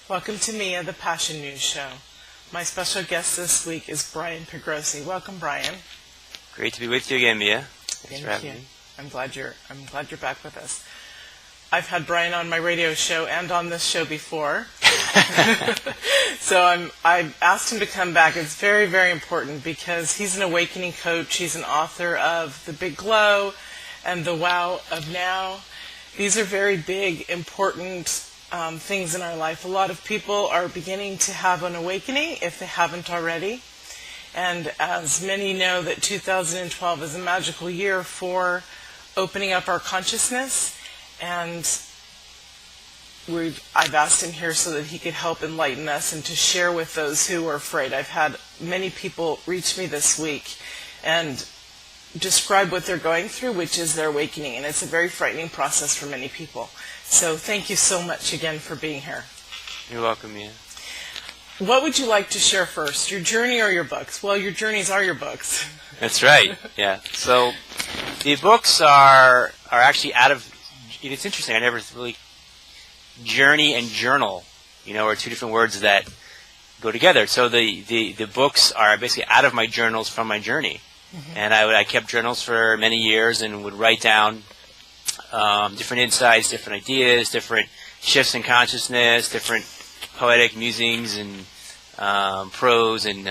Welcome to Mia, the Passion News Show. My special guest this week is Brian Piergrossi. Welcome, Brian. Great to be with you again, Mia. Thanks for having me. I'm glad you're back with us. I've had Brian on my radio show and on this show before. So I asked him to come back. It's very, very important because he's an awakening coach. He's an author of The Big Glow and The Wow of Now. These are very big, important things in our life. A lot of people are beginning to have an awakening if they haven't already. And as many know, that 2012 is a magical year for opening up our consciousness. And I've asked him here so that he could help enlighten us and to share with those who are afraid. I've had many people reach me this week and describe what they're going through, which is their awakening. And it's a very frightening process for many people. So thank you so much again for being here. You're welcome, Mia. What would you like to share first, your journey or your books? Well, your journeys are your books. That's right, yeah. So the books are actually out of, it's interesting, I never really, journey and journal, are two different words that go together. So the books are basically out of my journals from my journey. Mm-hmm. And I kept journals for many years and would write down different insights, different ideas, different shifts in consciousness, different poetic musings and prose and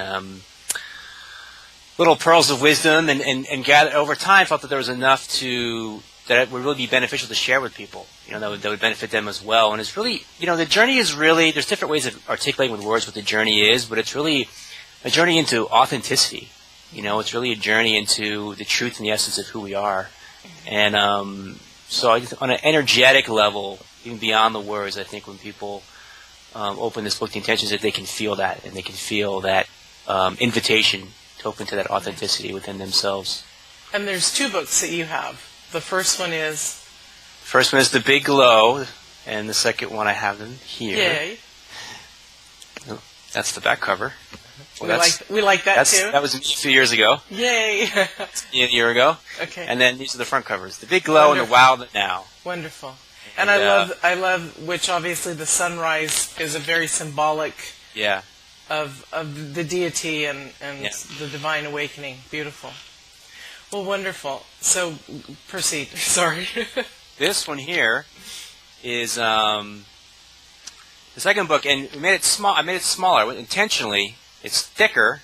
little pearls of wisdom, and gather over time. Felt that there was enough that it would really be beneficial to share with people. That would benefit them as well. And it's really, the journey is really, there's different ways of articulating with words what the journey is, but it's really a journey into authenticity. It's really a journey into the truth and the essence of who we are. And so on an energetic level, even beyond the words, I think when people open this book, the intention is that they can feel that, and they can feel that invitation to open to that authenticity within themselves. And there's two books that you have. The first one is? First one is The Big Glow, and the second one I have them here. Yay. Oh, that's the back cover. Well, we like that too. That was a few years ago. Yay. A year ago. Okay. And then these are the front covers. The Big Glow and The Wow of Now. Wonderful. And I love, which obviously the sunrise is a very symbolic of the deity and the divine awakening. Beautiful. Well, wonderful. So, proceed. Sorry. This one here is the second book, and we made it small. I made it smaller intentionally. It's thicker,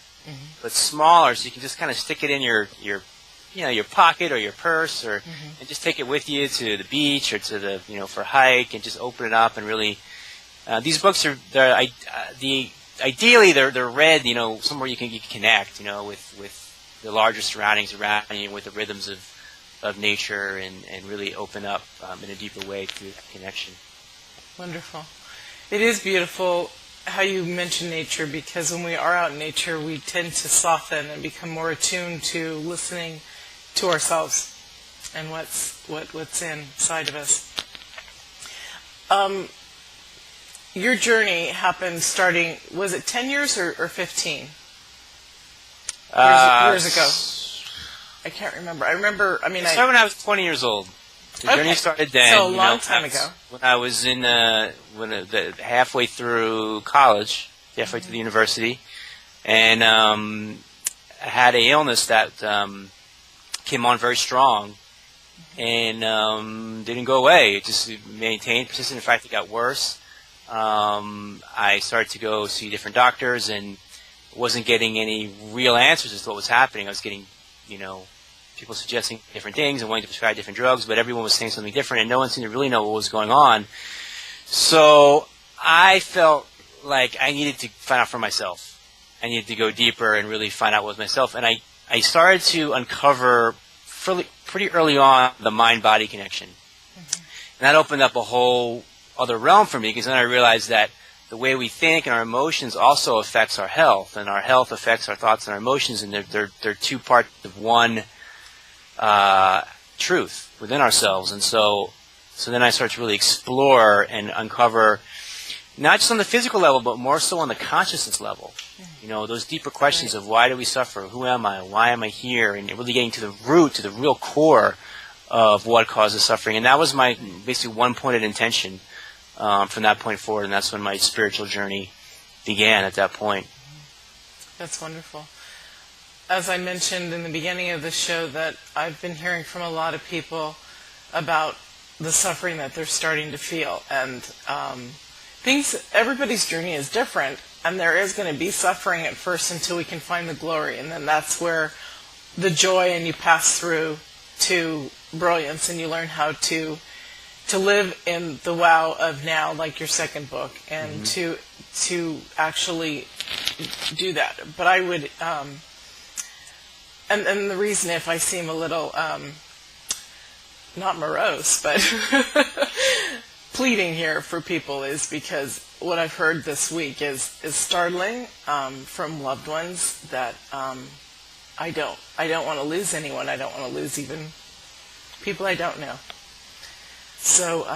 but smaller, so you can just kind of stick it in your pocket or your purse, or and just take it with you to the beach or to the for a hike, and just open it up and really. These books ideally they're read somewhere you can connect with the larger surroundings around you, with the rhythms of nature, and really open up in a deeper way through connection. Wonderful. It is beautiful how you mention nature, because when we are out in nature, we tend to soften and become more attuned to listening to ourselves and what's inside of us. Your journey happened starting, was it 10 years or 15? Years ago. I can't remember. I started when I was 20 years old. The journey started then. So a long time ago. When I was halfway through college, halfway through the university, and I had an illness that came on very strong, and didn't go away. It just maintained, persisted. In fact, it got worse. I started to go see different doctors, and wasn't getting any real answers as to what was happening. I was getting, people suggesting different things and wanting to prescribe different drugs, but everyone was saying something different, and no one seemed to really know what was going on. So I felt like I needed to find out for myself. I needed to go deeper and really find out what was myself. And I started to uncover pretty early on the mind-body connection. And that opened up a whole other realm for me, because then I realized that the way we think and our emotions also affects our health, and our health affects our thoughts and our emotions, and they're two parts of one truth within ourselves. And so then I started to really explore and uncover, not just on the physical level, but more so on the consciousness level. Those deeper questions of why do we suffer? Who am I? Why am I here? And really getting to the root, to the real core of what causes suffering. And that was my basically one-pointed intention from that point forward, and that's when my spiritual journey began at that point. That's wonderful. As I mentioned in the beginning of the show, that I've been hearing from a lot of people about the suffering that they're starting to feel, and everybody's journey is different, and there is going to be suffering at first until we can find the glory, and then that's where the joy, and you pass through to brilliance, and you learn how to live in the wow of now, like your second book, and to actually do that. But I would, and the reason if I seem a little, not morose, but pleading here for people is because what I've heard this week is startling from loved ones that I don't want to lose anyone. I don't want to lose even people I don't know. So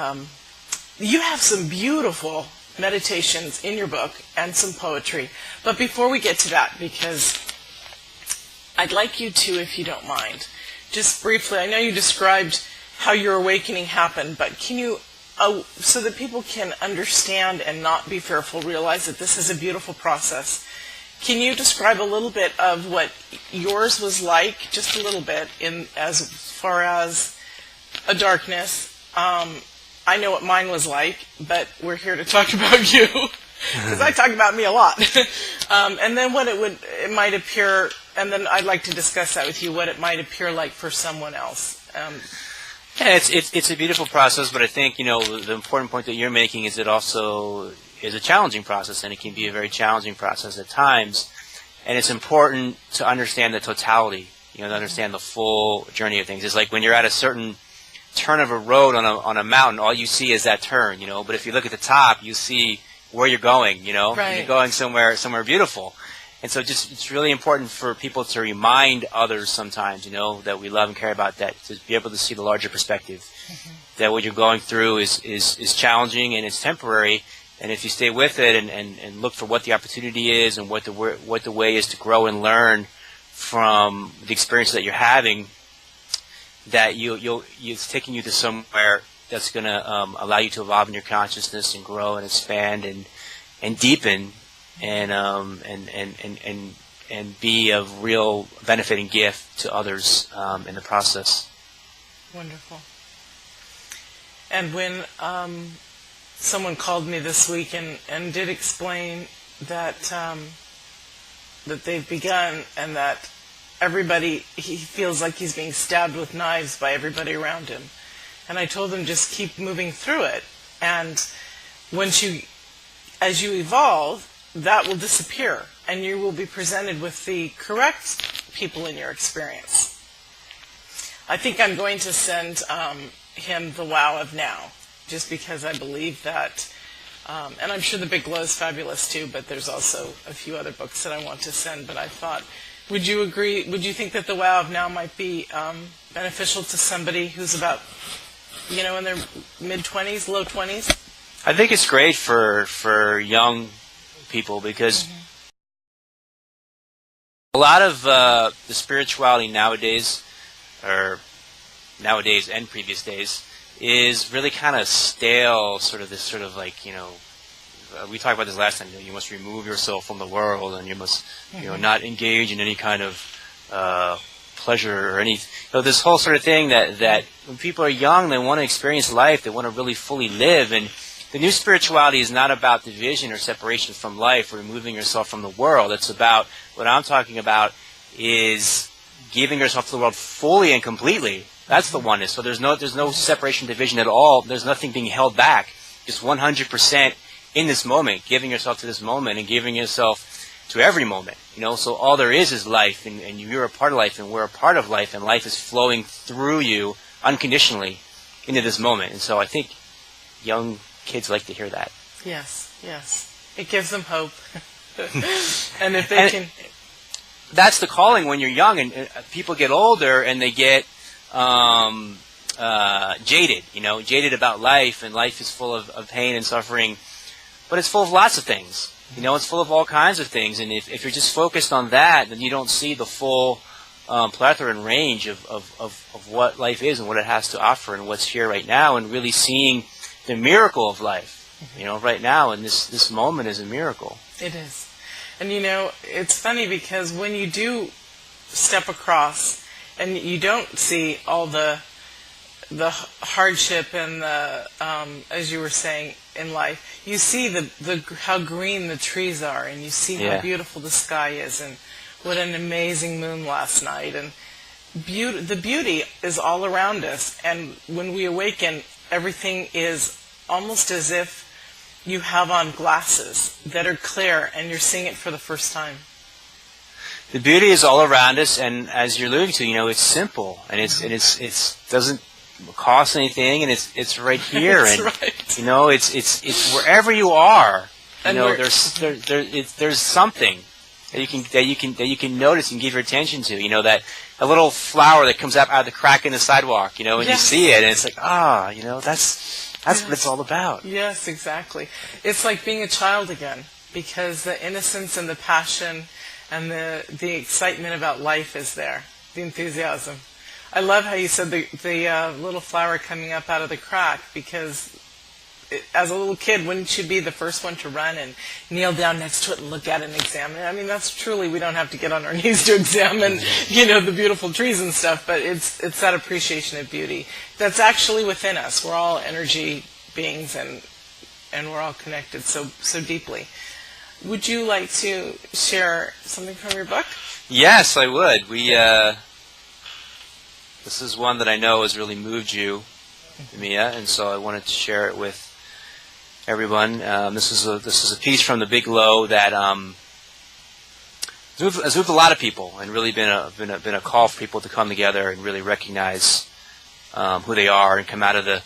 you have some beautiful meditations in your book and some poetry. But before we get to that, because I'd like you to, if you don't mind, just briefly, I know you described how your awakening happened, but can you, so that people can understand and not be fearful, realize that this is a beautiful process, can you describe a little bit of what yours was like, just a little bit, in as far as a darkness? I know what mine was like, but we're here to talk about you, because I talk about me a lot. And then what it might appear, and then I'd like to discuss that with you, what it might appear like for someone else. Yeah, it's a beautiful process, but I think, the important point that you're making is it also is a challenging process, and it can be a very challenging process at times. And it's important to understand the totality, to understand the full journey of things. It's like when you're at a certain turn of a road on a mountain, all you see is that turn, but if you look at the top, you see where you're going, Right. You're going somewhere beautiful. And so it's really important for people to remind others sometimes, that we love and care about, that to be able to see the larger perspective, that what you're going through is challenging and it's temporary, and if you stay with it and look for what the opportunity is and what the way is to grow and learn from the experience that you're having, that it's taking you to somewhere that's going to allow you to evolve in your consciousness and grow and expand and deepen and be of real benefit and gift to others in the process. Wonderful. And when someone called me this week and did explain that that they've begun, and that he feels like he's being stabbed with knives by everybody around him. And I told him, just keep moving through it. And as you evolve, that will disappear, and you will be presented with the correct people in your experience. I think I'm going to send him the wow of now, just because I believe that, and I'm sure the Big Glow is fabulous too, but there's also a few other books that I want to send. But I thought, would you agree, would you think that the wow of now might be beneficial to somebody who's about, in their mid-20s, low 20s? I think it's great for young people, because a lot of the spirituality nowadays and previous days, is really kind of stale, we talked about this last time, you must remove yourself from the world, and you must, not engage in any kind of pleasure or any, this whole sort of thing that when people are young, they want to experience life, they want to really fully live, and the new spirituality is not about division or separation from life, or removing yourself from the world. It's about, what I'm talking about is giving yourself to the world fully and completely. That's the oneness. So there's no separation, division at all. There's nothing being held back. Just 100% in this moment, giving yourself to this moment and giving yourself to every moment. So all there is life, and you're a part of life, and we're a part of life, and life is flowing through you unconditionally into this moment. And so I think young kids like to hear that. Yes. It gives them hope. And if they can... That's the calling when you're young, and people get older and they get jaded about life, and life is full of pain and suffering, but it's full of lots of things. It's full of all kinds of things, and if you're just focused on that, then you don't see the full plethora and range of what life is and what it has to offer and what's here right now, and really seeing the miracle of life. right now, and this moment is a miracle. It is. And it's funny because when you do step across and you don't see all the hardship and the as you were saying in life, you see the how green the trees are, and you see how beautiful the sky is, and what an amazing moon last night, and the beauty is all around us. And when we awaken, everything is almost as if you have on glasses that are clear and you're seeing it for the first time. The beauty is all around us, and as you're alluding to, it's simple, and it doesn't cost anything, and it's right here. That's and right. It's wherever you are. And there's something that you can notice and give your attention to. That a little flower that comes up out of the crack in the sidewalk. And you see it, and it's like, that's what it's all about. Yes, exactly. It's like being a child again, because the innocence and the passion and the excitement about life is there, the enthusiasm. I love how you said the little flower coming up out of the crack, because as a little kid, wouldn't you be the first one to run and kneel down next to it and look at it and examine it? I mean, that's truly, we don't have to get on our knees to examine, the beautiful trees and stuff, but it's that appreciation of beauty that's actually within us. We're all energy beings, and we're all connected so deeply. Would you like to share something from your book? Yes, I would. This is one that I know has really moved you, Mia, and so I wanted to share it with everyone. This is a piece from The Big Low that has moved a lot of people, and really been a call for people to come together and really recognize who they are and come out of the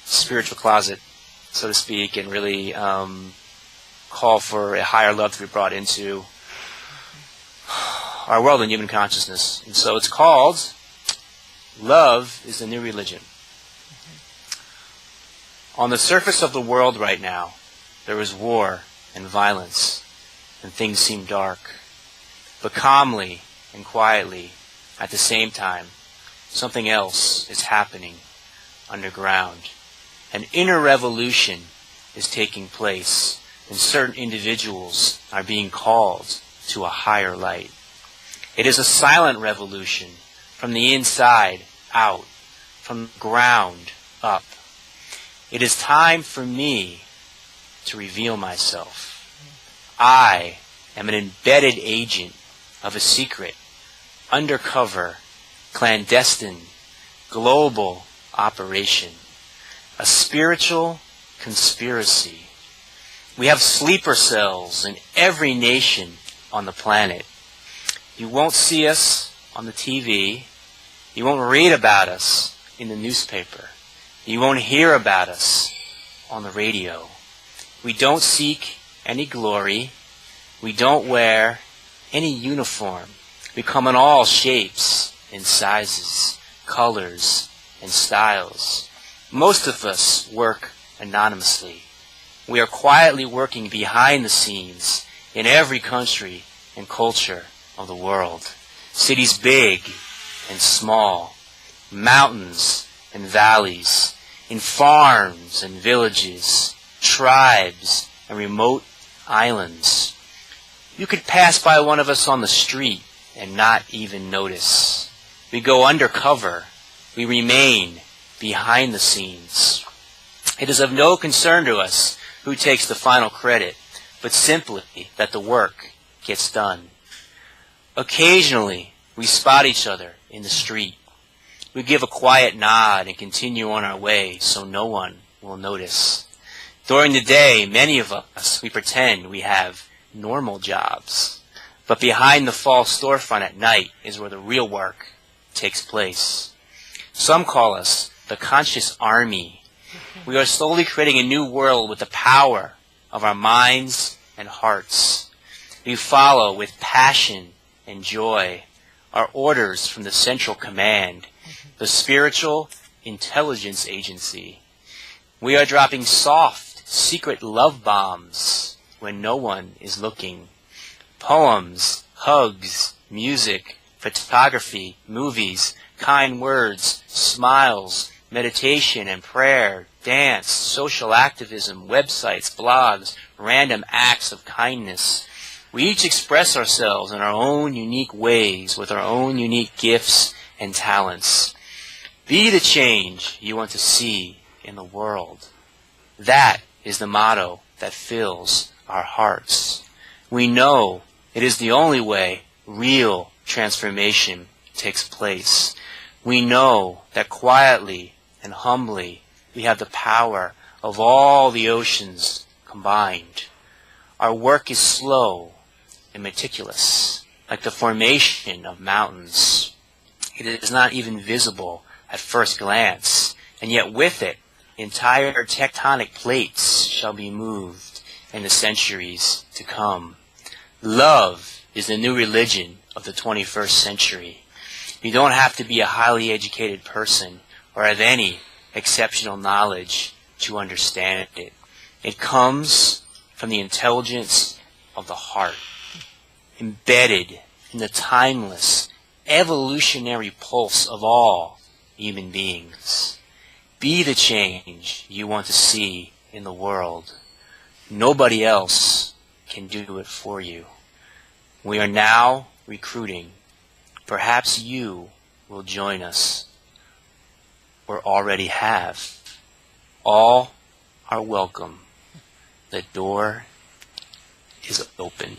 spiritual closet, so to speak, and really call for a higher love to be brought into our world and human consciousness. And so it's called Love is the New Religion. On the surface of the world right now, there is war and violence, and things seem dark. But calmly and quietly, at the same time, something else is happening underground. An inner revolution is taking place, and certain individuals are being called to a higher light. It is a silent revolution, from the inside out, from the ground up. It is time for me to reveal myself. I am an embedded agent of a secret, undercover, clandestine, global operation, a spiritual conspiracy. We have sleeper cells in every nation on the planet. You won't see us on the TV. You won't read about us in the newspaper. You won't hear about us on the radio. We don't seek any glory. We don't wear any uniform. We come in all shapes and sizes, colors and styles. Most of us work anonymously. We are quietly working behind the scenes in every country and culture of the world. Cities big and small, mountains and valleys, in farms and villages, tribes and remote islands. You could pass by one of us on the street and not even notice. We go undercover. We remain behind the scenes. It is of no concern to us who takes the final credit, but simply that the work gets done. Occasionally, we spot each other in the street. We give a quiet nod and continue on our way so no one will notice. During the day, many of us, we pretend we have normal jobs. But behind the false storefront at night is where the real work takes place. Some call us the conscious army. We are slowly creating a new world with the power of our minds and hearts. We follow with passion and joy our orders from the Central Command, the Spiritual Intelligence Agency. We are dropping soft, secret love bombs when no one is looking. Poems, hugs, music, photography, movies, kind words, smiles, meditation and prayer, dance, social activism, websites, blogs, random acts of kindness. We each express ourselves in our own unique ways with our own unique gifts and talents. Be the change you want to see in the world. That is the motto that fills our hearts. We know it is the only way real transformation takes place. We know that quietly and humbly we have the power of all the oceans combined. Our work is slow and meticulous, like the formation of mountains. It is not even visible at first glance, and yet with it, entire tectonic plates shall be moved in the centuries to come. Love is the new religion of the 21st century. You don't have to be a highly educated person or have any exceptional knowledge to understand it. It comes from the intelligence of the heart, embedded in the timeless, evolutionary pulse of all human beings. Be the change you want to see in the world. Nobody else can do it for you. We are now recruiting. Perhaps you will join us, or already have. All are welcome. The door is open.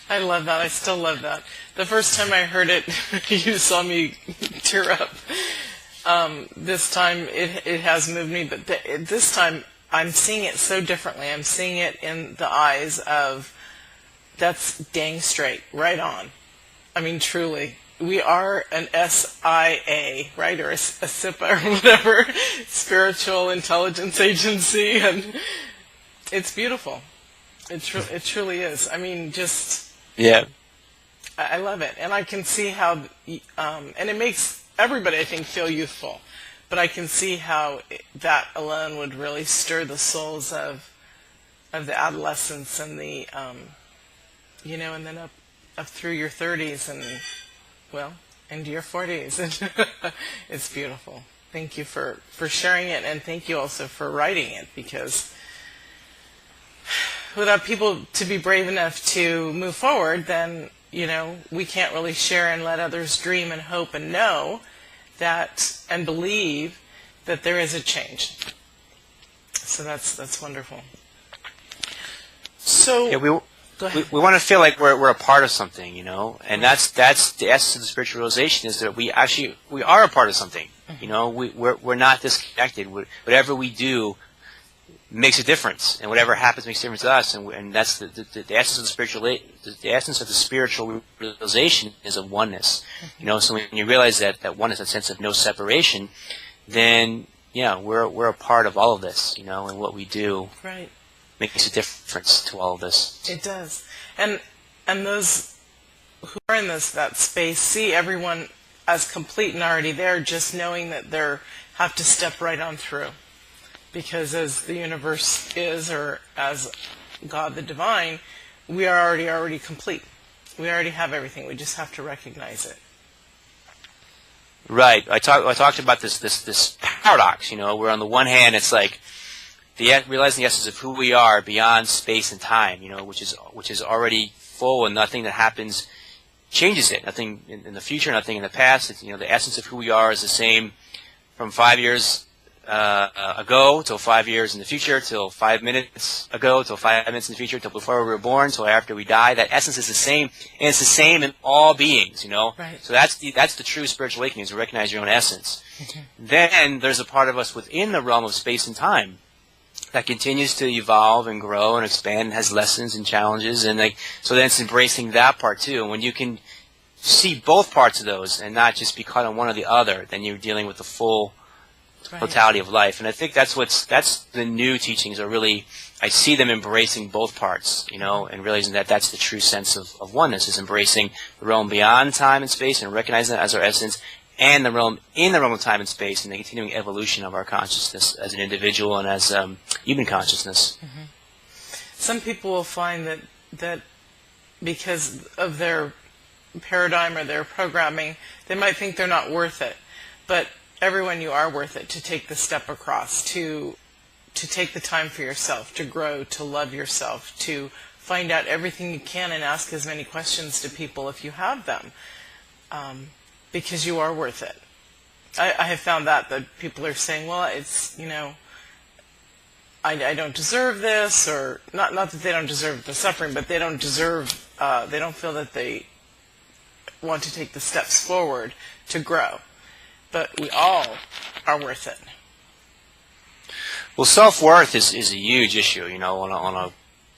I love that. I still love that. The first time I heard it, you saw me tear up. This time it has moved me, but this time I'm seeing it so differently. I'm seeing it in the eyes of, that's dang straight, right on. I mean, truly. We are an SIA, right, or a SIPA or whatever, Spiritual Intelligence Agency, and it's beautiful. It truly is. I mean, just... Yeah. I love it. And I can see how, and it makes everybody, I think, feel youthful. But I can see how that alone would really stir the souls of the adolescents and the, and then up through your 30s and, well, into your 40s. It's beautiful. Thank you for sharing it, and thank you also for writing it, because without people to be brave enough to move forward, then, we can't really share and let others dream and hope and know that and believe that there is a change. So that's wonderful. So yeah, go ahead. We want to feel like we're a part of something, and that's the essence of the spiritualization, is that we are a part of something. We're not disconnected. Whatever we do makes a difference, and whatever happens makes a difference to us, and that's the essence of the essence of the spiritual realization is of oneness. So when you realize that oneness, a sense of no separation, then we're a part of all of this, and what we do right makes a difference to all of this. It does, and those who are in that space see everyone as complete and already there, just knowing that they have to step right on through. Because as the universe is, or as God the Divine, we are already complete. We already have everything. We just have to recognize it. Right. I talked about this paradox. Where on the one hand it's like realizing the essence of who we are beyond space and time. Which is already full, and nothing that happens changes it. Nothing in the future, nothing in the past. It's, the essence of who we are is the same from 5 years ago till 5 years in the future, till 5 minutes ago, till 5 minutes in the future, till before we were born, till after we die. That essence is the same, and it's the same in all beings, Right. So that's the true spiritual awakening, is to recognize your own essence. Then there's a part of us within the realm of space and time that continues to evolve and grow and expand and has lessons and challenges, and so then it's embracing that part too. And when you can see both parts of those and not just be caught on one or the other, then you're dealing with the full totality of life. And I think that's the new teachings are really, I see them embracing both parts, and realizing that that's the true sense of oneness, is embracing the realm beyond time and space and recognizing that as our essence, and the realm in the realm of time and space, and the continuing evolution of our consciousness as an individual and as human consciousness. Mm-hmm. Some people will find that because of their paradigm or their programming, they might think they're not worth it. But everyone, you are worth it to take the step across, to take the time for yourself, to grow, to love yourself, to find out everything you can and ask as many questions to people if you have them, because you are worth it. I have found that people are saying, well, it's, I don't deserve this, or not that they don't deserve the suffering, but they don't feel that they want to take the steps forward to grow. But we all are worth it. Well, self-worth is a huge issue, on a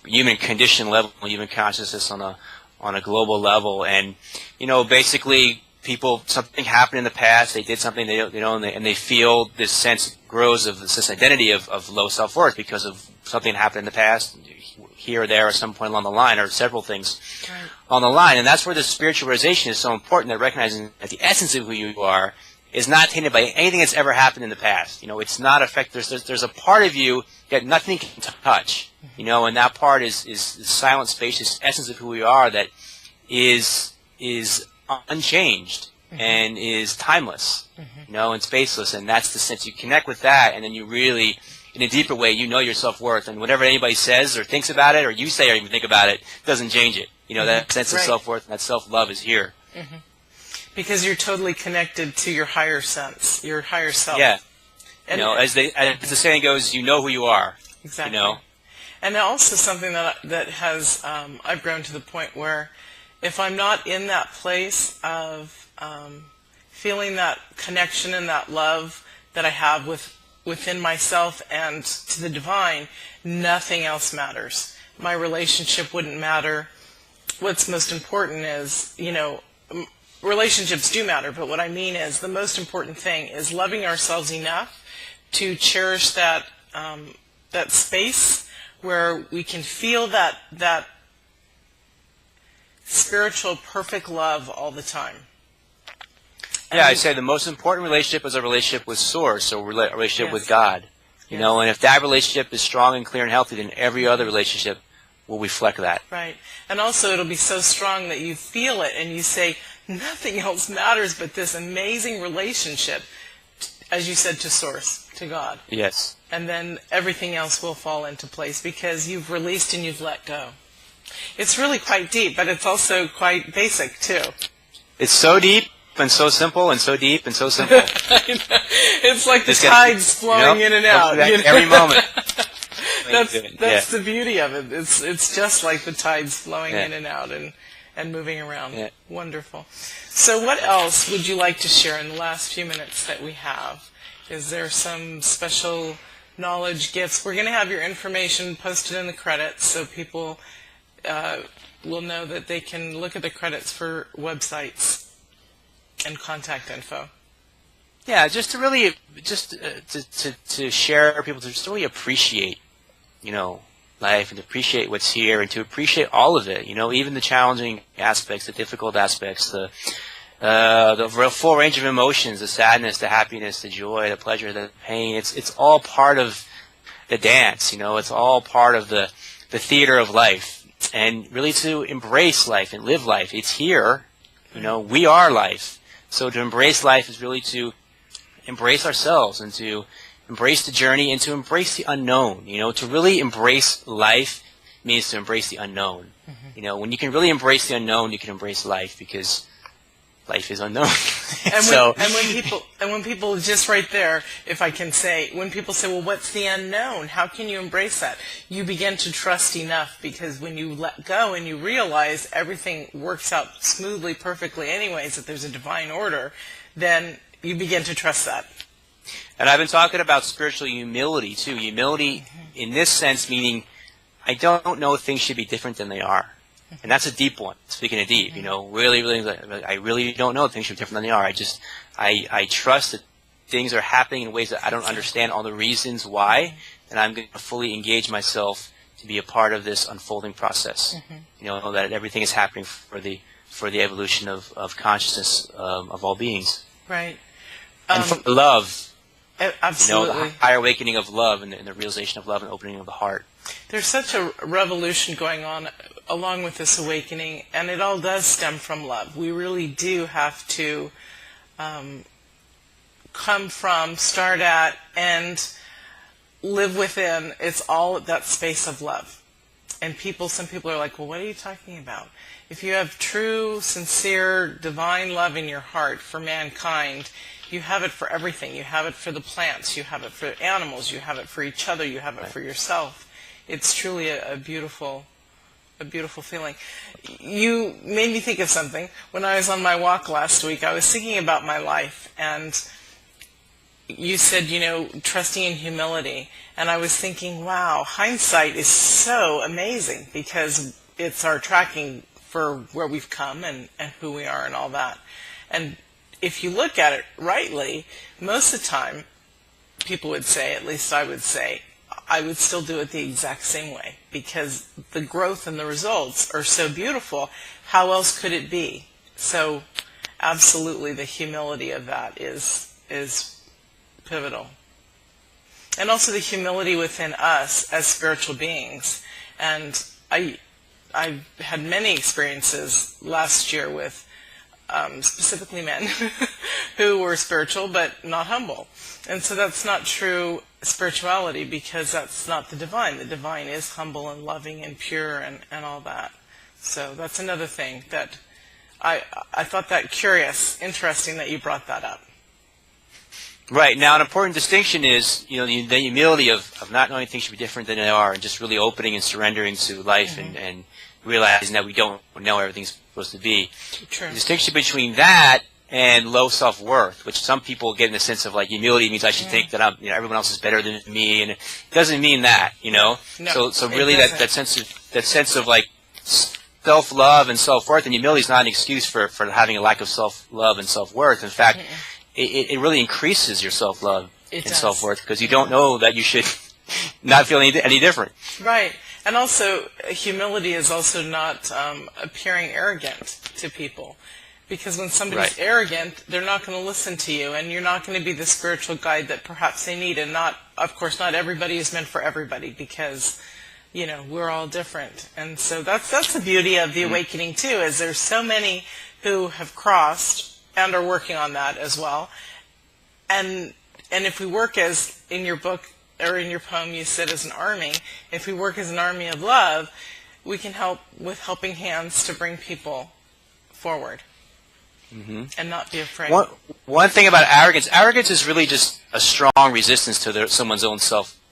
human condition level, human consciousness on a global level. And, basically something happened in the past, they did something, and they feel this sense grows of this identity of low self-worth because of something that happened in the past, here or there, at some point along the line, or several things on the line. And that's where the spiritualization is so important, that recognizing that the essence of who you are is not tainted by anything that's ever happened in the past. It's not affected. There's a part of you that nothing can touch, and that part is the silent, spacious essence of who we are that is unchanged and is timeless, and spaceless. And that's the sense you connect with that, and then you really, in a deeper way, your self-worth, and whatever anybody says or thinks about it, or you say or even think about it, doesn't change it. That sense of self-worth and that self-love is here. Because you're totally connected to your higher sense, your higher self. Yeah. And as the saying goes, you know who you are. Exactly. And also something that has, I've grown to the point where if I'm not in that place of feeling that connection and that love that I have within myself and to the divine, nothing else matters. My relationship wouldn't matter. What's most important is, relationships do matter, but what I mean is the most important thing is loving ourselves enough to cherish that space where we can feel that spiritual perfect love all the time. Yeah, I say the most important relationship is a relationship with Source, or a relationship with God. And if that relationship is strong and clear and healthy, then every other relationship will reflect that. Right. And also it'll be so strong that you feel it and you say, nothing else matters but this amazing relationship, as you said, to Source, to God. Yes. And then everything else will fall into place because you've released and you've let go. It's really quite deep, but it's also quite basic, too. It's so deep and so simple and so deep and so simple. It's like the tides flowing in and out. Every moment. That's the beauty of it. It's just like the tides flowing in and out and moving around. Yeah. Wonderful. So what else would you like to share in the last few minutes that we have? Is there some special knowledge, gifts? We're going to have your information posted in the credits so people will know that they can look at the credits for websites and contact info. Yeah, just to really, to share people to just really appreciate, life, and to appreciate what's here, and to appreciate all of it. Even the challenging aspects, the difficult aspects, the full range of emotions, the sadness, the happiness, the joy, the pleasure, the pain. It's all part of the dance. It's all part of the theater of life, and really to embrace life and live life. It's here. We are life. So to embrace life is really to embrace ourselves and to embrace the journey and to embrace the unknown. To really embrace life means to embrace the unknown. When you can really embrace the unknown, you can embrace life, because life is unknown. And when people just right there, if I can say, when people say, well, what's the unknown? How can you embrace that? You begin to trust enough, because when you let go and you realize everything works out smoothly, perfectly anyways, that there's a divine order, then you begin to trust that. And I've been talking about spiritual humility, too. Humility in this sense, meaning I don't know if things should be different than they are. And that's a deep one, speaking of deep, really, I really don't know if things should be different than they are. I trust that things are happening in ways that I don't understand all the reasons why, and I'm going to fully engage myself to be a part of this unfolding process. That everything is happening for the evolution of consciousness of all beings. Right. And for love. Absolutely. The higher awakening of love and the realization of love and opening of the heart. There's such a revolution going on along with this awakening, and it all does stem from love. We really do have to come from, start at, and live within, it's all that space of love. And some people are like, well, what are you talking about? If you have true, sincere, divine love in your heart for mankind, you have it for everything. You have it for the plants, you have it for animals, you have it for each other, you have it for yourself. It's truly a beautiful feeling. You made me think of something. When I was on my walk last week, I was thinking about my life, and you said, trusting in humility. And I was thinking, wow, hindsight is so amazing because it's our tracking for where we've come and who we are and all that. And if you look at it rightly, most of the time, people would say, at least I would say, I would still do it the exact same way because the growth and the results are so beautiful. How else could it be? So absolutely the humility of that is pivotal. And also the humility within us as spiritual beings. And I had many experiences last year with specifically men who were spiritual but not humble. And so that's not true spirituality because that's not the divine. The divine is humble and loving and pure and all that. So that's another thing that I thought that interesting that you brought that up. Right. Now, an important distinction is, the humility of not knowing things should be different than they are and just really opening and surrendering to life and realizing that we don't know everything's supposed to be. True. The distinction between that and low self-worth, which some people get in the sense of like humility means I should think that everyone else is better than me, and it doesn't mean that, No, so really that sense of like self-love and self-worth, and humility is not an excuse for having a lack of self-love and self-worth. In fact, it really increases your self-love and self-worth because you don't know that you should not feel any different. Right. And also, humility is also not appearing arrogant to people. Because when somebody's arrogant, they're not going to listen to you, and you're not going to be the spiritual guide that perhaps they need. And of course, not everybody is meant for everybody because, we're all different. And so that's the beauty of the awakening too, is there's so many who have crossed and are working on that as well. And if we work as in your book or in your poem you said as an army, if we work as an army of love, we can help with helping hands to bring people forward. And not be afraid. One thing about arrogance is really just a strong resistance to someone's own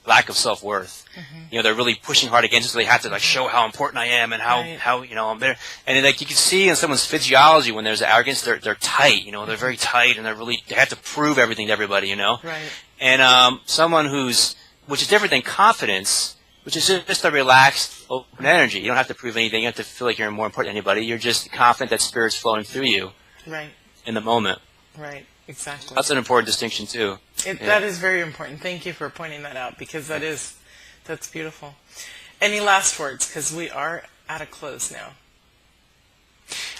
lack of self-worth. They're really pushing hard against it, so they have to show how important I am and how I'm there. And then, you can see in someone's physiology when there's arrogance, they're tight. They're very tight, and they have to prove everything to everybody. Right. And someone which is different than confidence, which is just a relaxed, open energy. You don't have to prove anything. You don't have to feel like you're more important than anybody. You're just confident that Spirit's flowing through you. Right. In the moment. Right, exactly. That's an important distinction too. That is very important. Thank you for pointing that out because that's beautiful. Any last words? Because we are at a close now.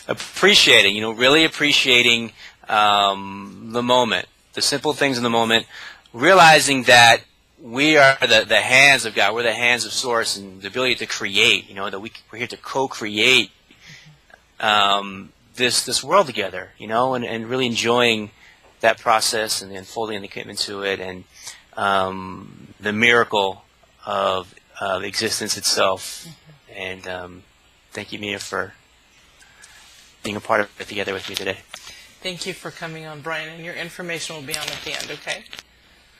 Appreciating, really appreciating the moment, the simple things in the moment, realizing that we are the hands of God. We're the hands of Source, and the ability to create. That we're here to co-create. This world together, and really enjoying that process and the unfolding and the commitment to it, and the miracle of existence itself. And thank you, Mia, for being a part of it together with me today. Thank you for coming on, Brian, and your information will be on at the end, okay?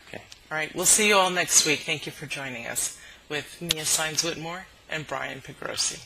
Okay. All right, we'll see you all next week. Thank you for joining us with Mia Saenz Whitmore and Brian Piergrossi.